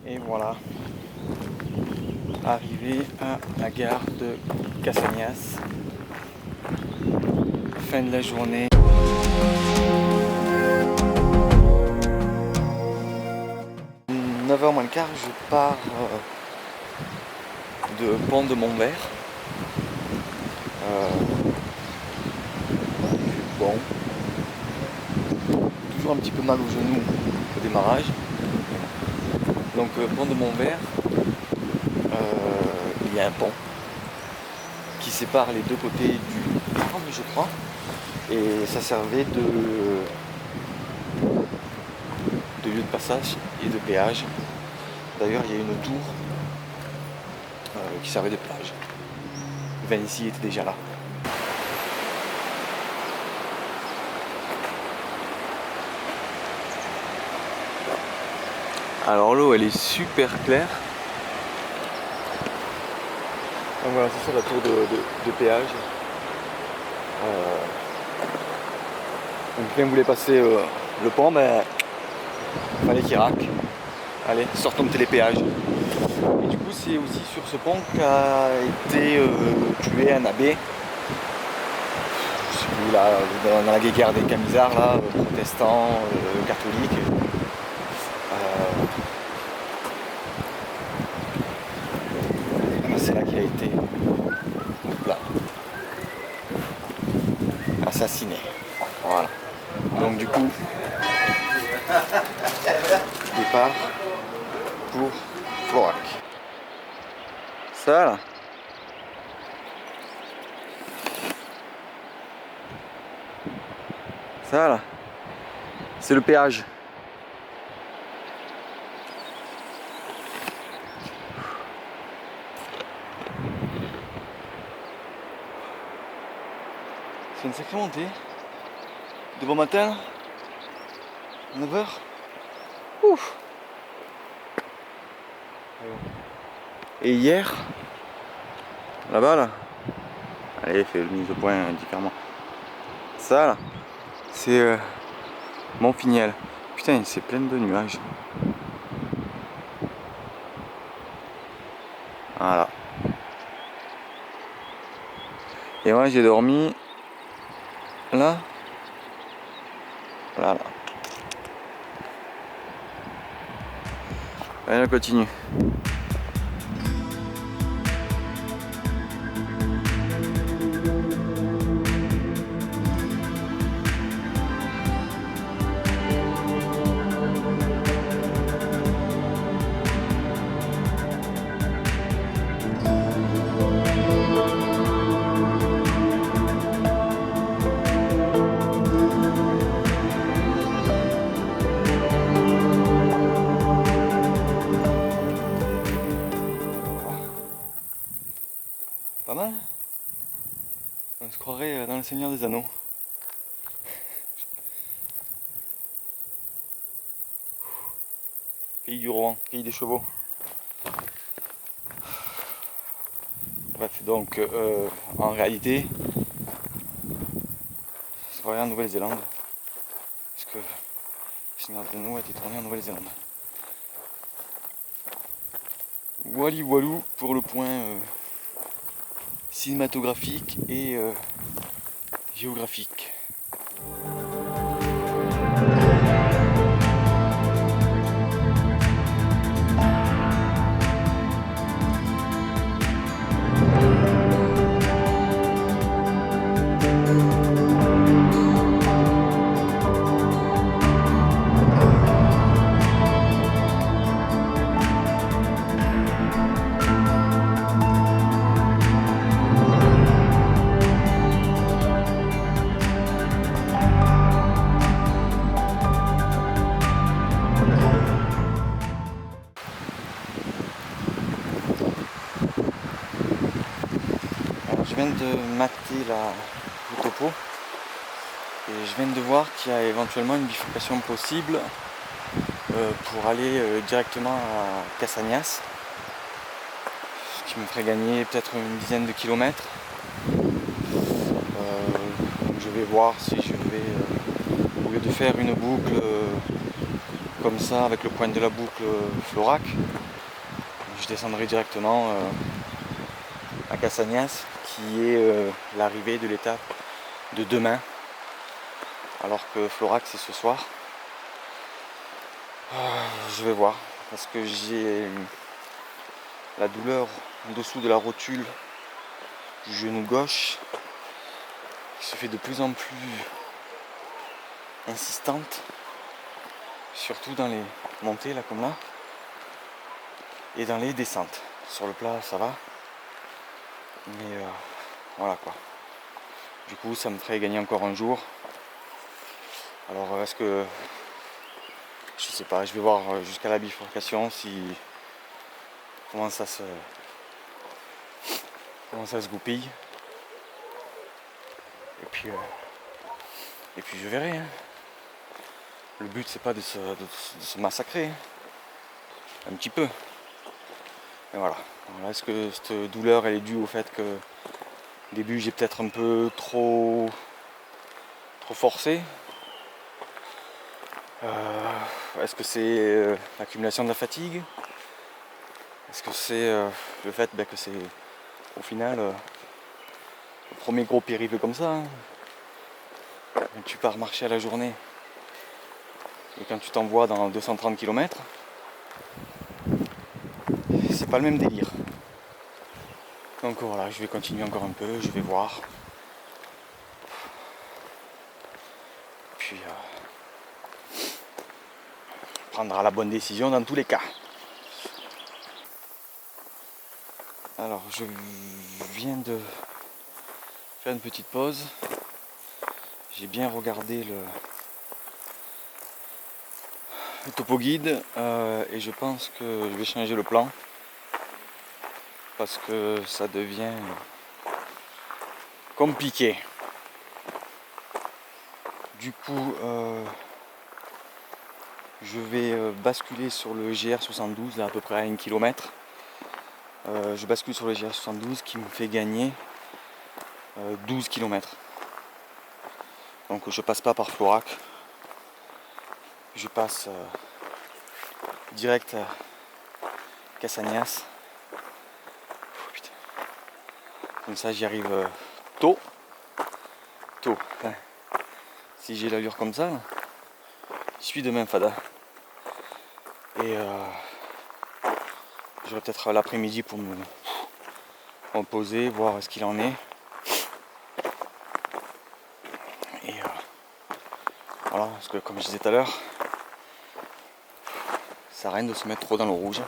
Et voilà, arrivé à la gare de Cassagnas. Fin de la journée. À 9h moins le quart, je pars de Pont de Montvert. Bon, toujours un petit peu mal au genou au démarrage. Donc Pont de Montvert, il y a un pont qui sépare les deux côtés du Tarn, je crois, et ça servait de lieu de passage et de péage. D'ailleurs, il y a une tour qui servait de plage. Vinci était déjà là. Alors l'eau elle est super claire. Donc voilà, c'est ça la tour de péage. Donc quelqu'un voulait passer le pont, mais il fallait qu'il raque. Allez, sortons de télépéage. Et du coup c'est aussi sur ce pont qu'a été tué un abbé. Je sais plus là, dans la guéguerre des Camisards là, protestants, catholiques. C'est là qu'il a été là, assassiné. Voilà. Donc du coup, départ pour Florac. Ça là. Ça là. C'est le péage. C'est une sacrée montée. De bon matin, 9h. Ouf. Et hier, là-bas là, allez, fais le mise au point différemment. Ça là, c'est Montfiniel. Putain, c'est plein de nuages. Voilà. Et moi j'ai dormi là. Là. Allez, on continue. Pas mal. On se croirait dans le Seigneur des Anneaux. Pays du Rohan, pays des chevaux. Bref, donc en réalité, je croirais en Nouvelle-Zélande. Parce que le Seigneur des Anneaux a été tourné en Nouvelle-Zélande. Wally Walou pour le point cinématographique et géographique. Je viens de mater le topo et je viens de voir qu'il y a éventuellement une bifurcation possible pour aller directement à Cassagnas, ce qui me ferait gagner peut-être une dizaine de kilomètres. Donc je vais voir si je vais, au lieu de faire une boucle comme ça avec le point de la boucle Florac. Je descendrai directement à Cassagnas, qui est l'arrivée de l'étape de demain, alors que Florac c'est ce soir. Je vais voir, parce que j'ai la douleur en dessous de la rotule du genou gauche qui se fait de plus en plus insistante, surtout dans les montées là comme là, et dans les descentes. Sur le plat ça va, mais voilà quoi. Du coup ça me ferait gagner encore un jour. Alors est-ce que, je sais pas, je vais voir jusqu'à la bifurcation comment ça se goupille. Et puis je verrai. Hein. Le but c'est pas de se massacrer. Hein. Un petit peu. Et voilà. Alors, est-ce que cette douleur elle est due au fait que au début j'ai peut-être un peu trop forcé. Est-ce que c'est l'accumulation de la fatigue? Est-ce que c'est le fait que c'est au final le premier gros périple comme ça, hein. Tu pars marcher à la journée et quand tu t'envoies dans 230 km, c'est pas le même délire. Donc voilà, je vais continuer encore un peu, je vais voir. Puis prendra la bonne décision dans tous les cas. Alors je viens de faire une petite pause. J'ai bien regardé le topo guide et je pense que je vais changer le plan parce que ça devient compliqué. Du coup je vais basculer sur le GR72 là, à peu près à 1 km. Je bascule sur le GR72 qui me fait gagner 12 km. Donc je passe pas par Florac, je passe direct à Cassagnas. Comme ça j'y arrive tôt. Enfin, si j'ai l'allure comme ça, je suis demain fada. Et j'aurai peut-être l'après-midi pour me poser, voir ce qu'il en est. Et voilà, parce que comme je disais tout à l'heure, ça sert à rien de se mettre trop dans le rouge.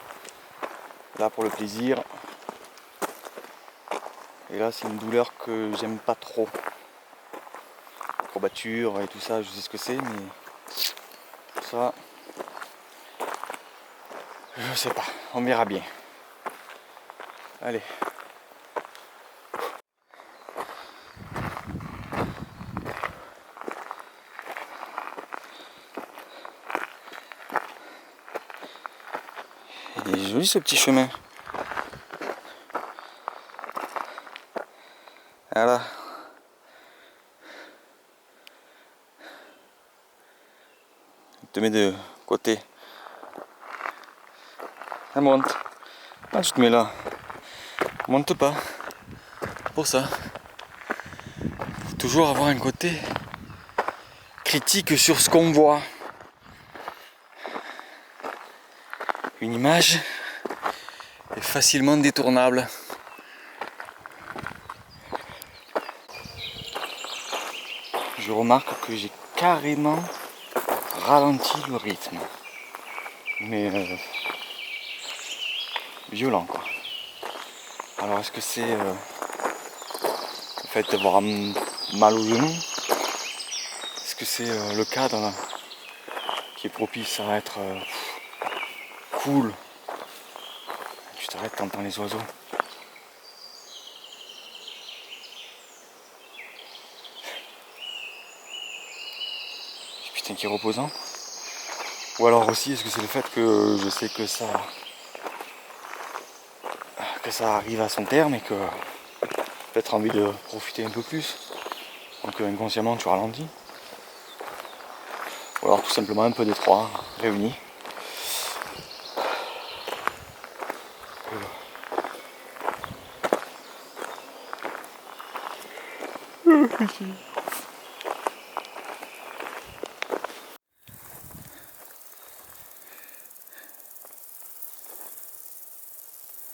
Là pour le plaisir. Et là c'est une douleur que j'aime pas trop. Courbature et tout ça, je sais ce que c'est, mais ça, je sais pas, on verra bien. Allez. Il est joli ce petit chemin. Voilà. Il te met de côté. Elle monte. Ah, tu te mets là. Monte pas. Pour ça. Faut toujours avoir un côté critique sur ce qu'on voit. Une image est facilement détournable. Je remarque que j'ai carrément ralenti le rythme. Mais violent quoi. Alors est-ce que c'est le fait d'avoir mal au genou? Est-ce que c'est le cadre qui est propice à être cool? Tu t'arrêtes, t'entends les oiseaux. Putain qui est reposant. Ou alors aussi est-ce que c'est le fait que je sais que ça arrive à son terme et que peut-être envie de profiter un peu plus. Donc inconsciemment tu ralentis. Ou Ou alors tout simplement un peu des trois réunis.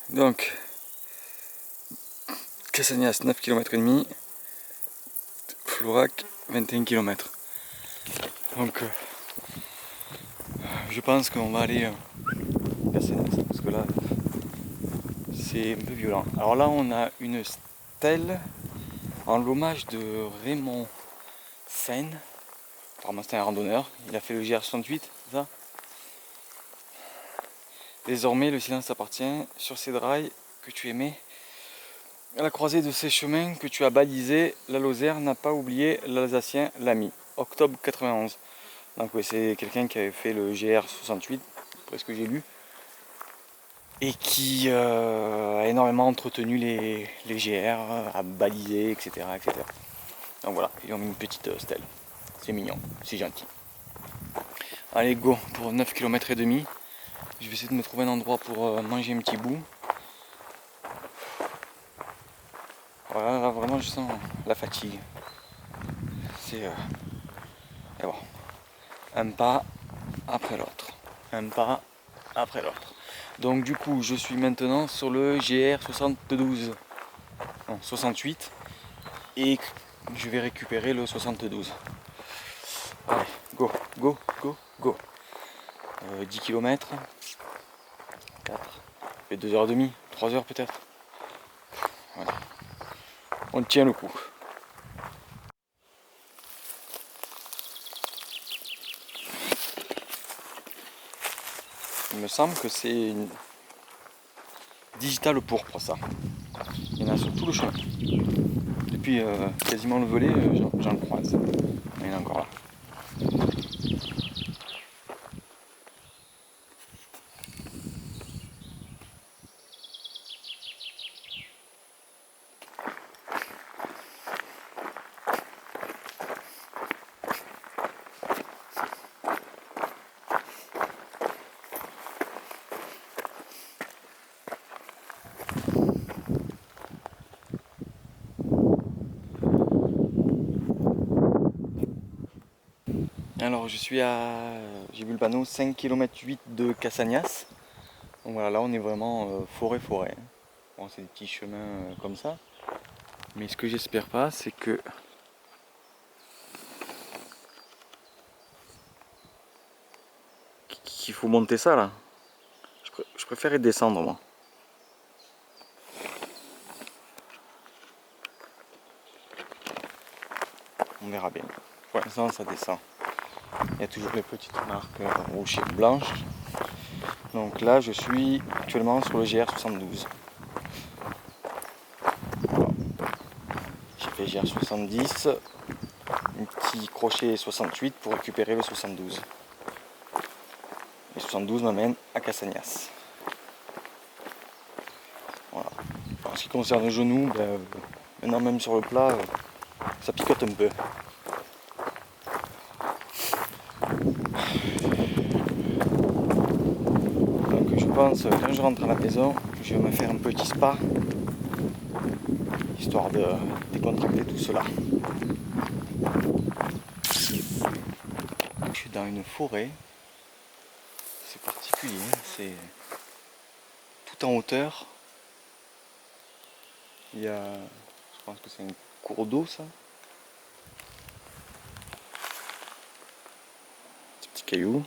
Donc, Cassagnas 9 km et demi, Florac 21 km. Donc, je pense qu'on va aller Cassagnas parce que là, c'est un peu violent. Alors là, on a une stèle en l'hommage de Raymond Seine. Apparemment, c'était un randonneur. Il a fait le GR68, c'est ça? Désormais, le silence t'appartient sur ces rails que tu aimais. À la croisée de ces chemins que tu as balisés, la Lozère n'a pas oublié l'Alsacien l'ami. Octobre 91. Donc oui, c'est quelqu'un qui avait fait le GR68, après ce que j'ai lu, et qui a énormément entretenu les GR, a balisé, etc., etc. Donc voilà, ils ont mis une petite stèle. C'est mignon, c'est gentil. Allez, go pour 9 km et demi. Je vais essayer de me trouver un endroit pour manger un petit bout. Voilà, là vraiment je sens la fatigue. C'est et bon, un pas après l'autre. Un pas après l'autre. Donc du coup je suis maintenant sur le GR72. Non, 68. Et je vais récupérer le 72. Allez, go, go, go, go. 10 km. 4. Ça fait 2h30, 3h peut-être. Voilà. On tient le coup. Il me semble que c'est une digitale pourpre ça. Il y en a sur tout le chemin. Depuis quasiment le volet, j'en le croise. Il est encore là. Alors je suis à, j'ai vu le panneau, 5 km 8 de Cassagnas. Donc voilà, là on est vraiment forêt-forêt. Bon, c'est des petits chemins comme ça. Mais ce que j'espère pas, c'est que qu'il faut monter ça là. Je préférais descendre moi. On verra bien. Pour l'instant ça descend. Il y a toujours les petites marques rouges et blanches. Donc là je suis actuellement sur le GR72. Voilà. J'ai fait GR70, un petit crochet 68 pour récupérer le 72. Le 72 m'amène à Cassagnas. Voilà. En ce qui concerne le genou, maintenant même sur le plat, ça picote un peu. Donc je pense quand je rentre à la maison, je vais me faire un petit spa, histoire de décontracter tout cela. Je suis dans une forêt, c'est particulier, c'est tout en hauteur. Il y a, je pense que c'est un cours d'eau ça. Des petits cailloux.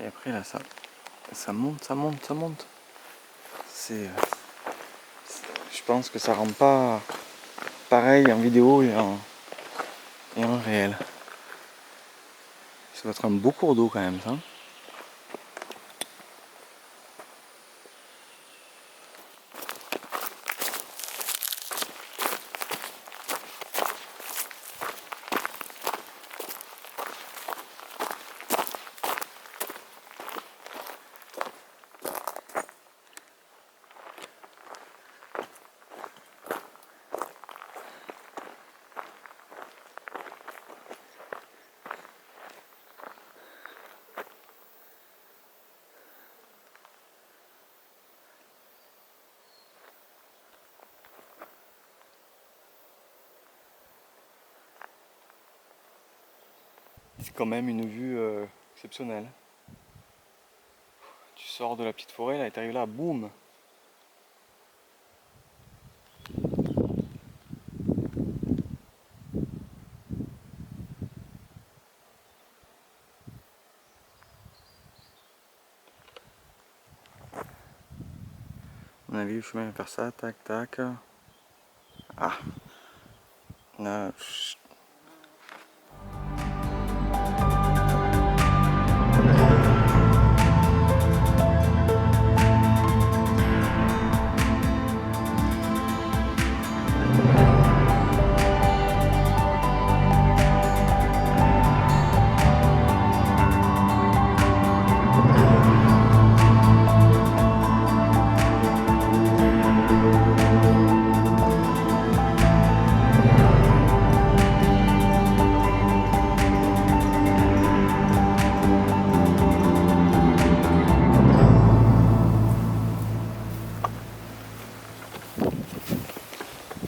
Et après là ça monte, ça monte, ça monte. Je pense que ça rend pas pareil en vidéo et en réel. Ça va être un beau cours d'eau quand même ça. C'est quand même une vue exceptionnelle. Tu sors de la petite forêt là et t'arrives là, boum! On a vu le chemin faire ça, tac tac. Ah! Là,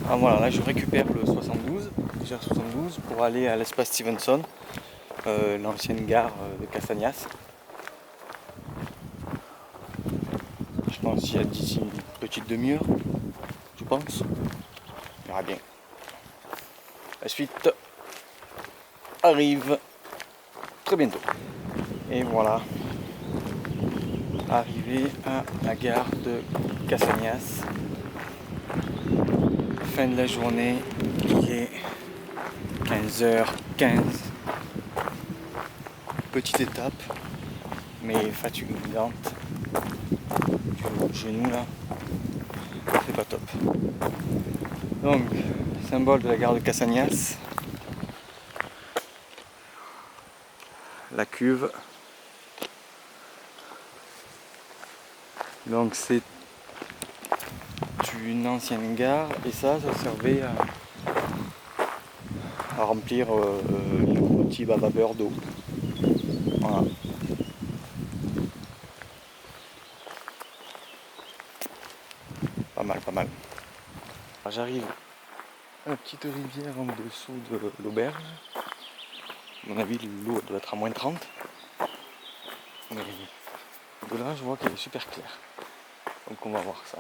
ah, voilà, là je récupère le 72, GR72 pour aller à l'espace Stevenson, l'ancienne gare de Cassagnas. Je pense qu'il y a d'ici une petite demi-heure, je pense. On verra bien. La suite arrive très bientôt. Et voilà, arrivé à la gare de Cassagnas. Fin de la journée, il est 15h15. Petite étape, mais fatigante. Du genou là, c'est pas top. Donc, symbole de la gare de Cassagnas, la cuve. Donc c'est une ancienne gare et ça servait à remplir les locomotives à vapeur d'eau. Voilà. Pas mal, pas mal. J'arrive à la petite rivière en dessous de l'auberge. À mon avis, l'eau doit être à moins 30. Mais de là, je vois qu'elle est super claire. Donc on va voir ça.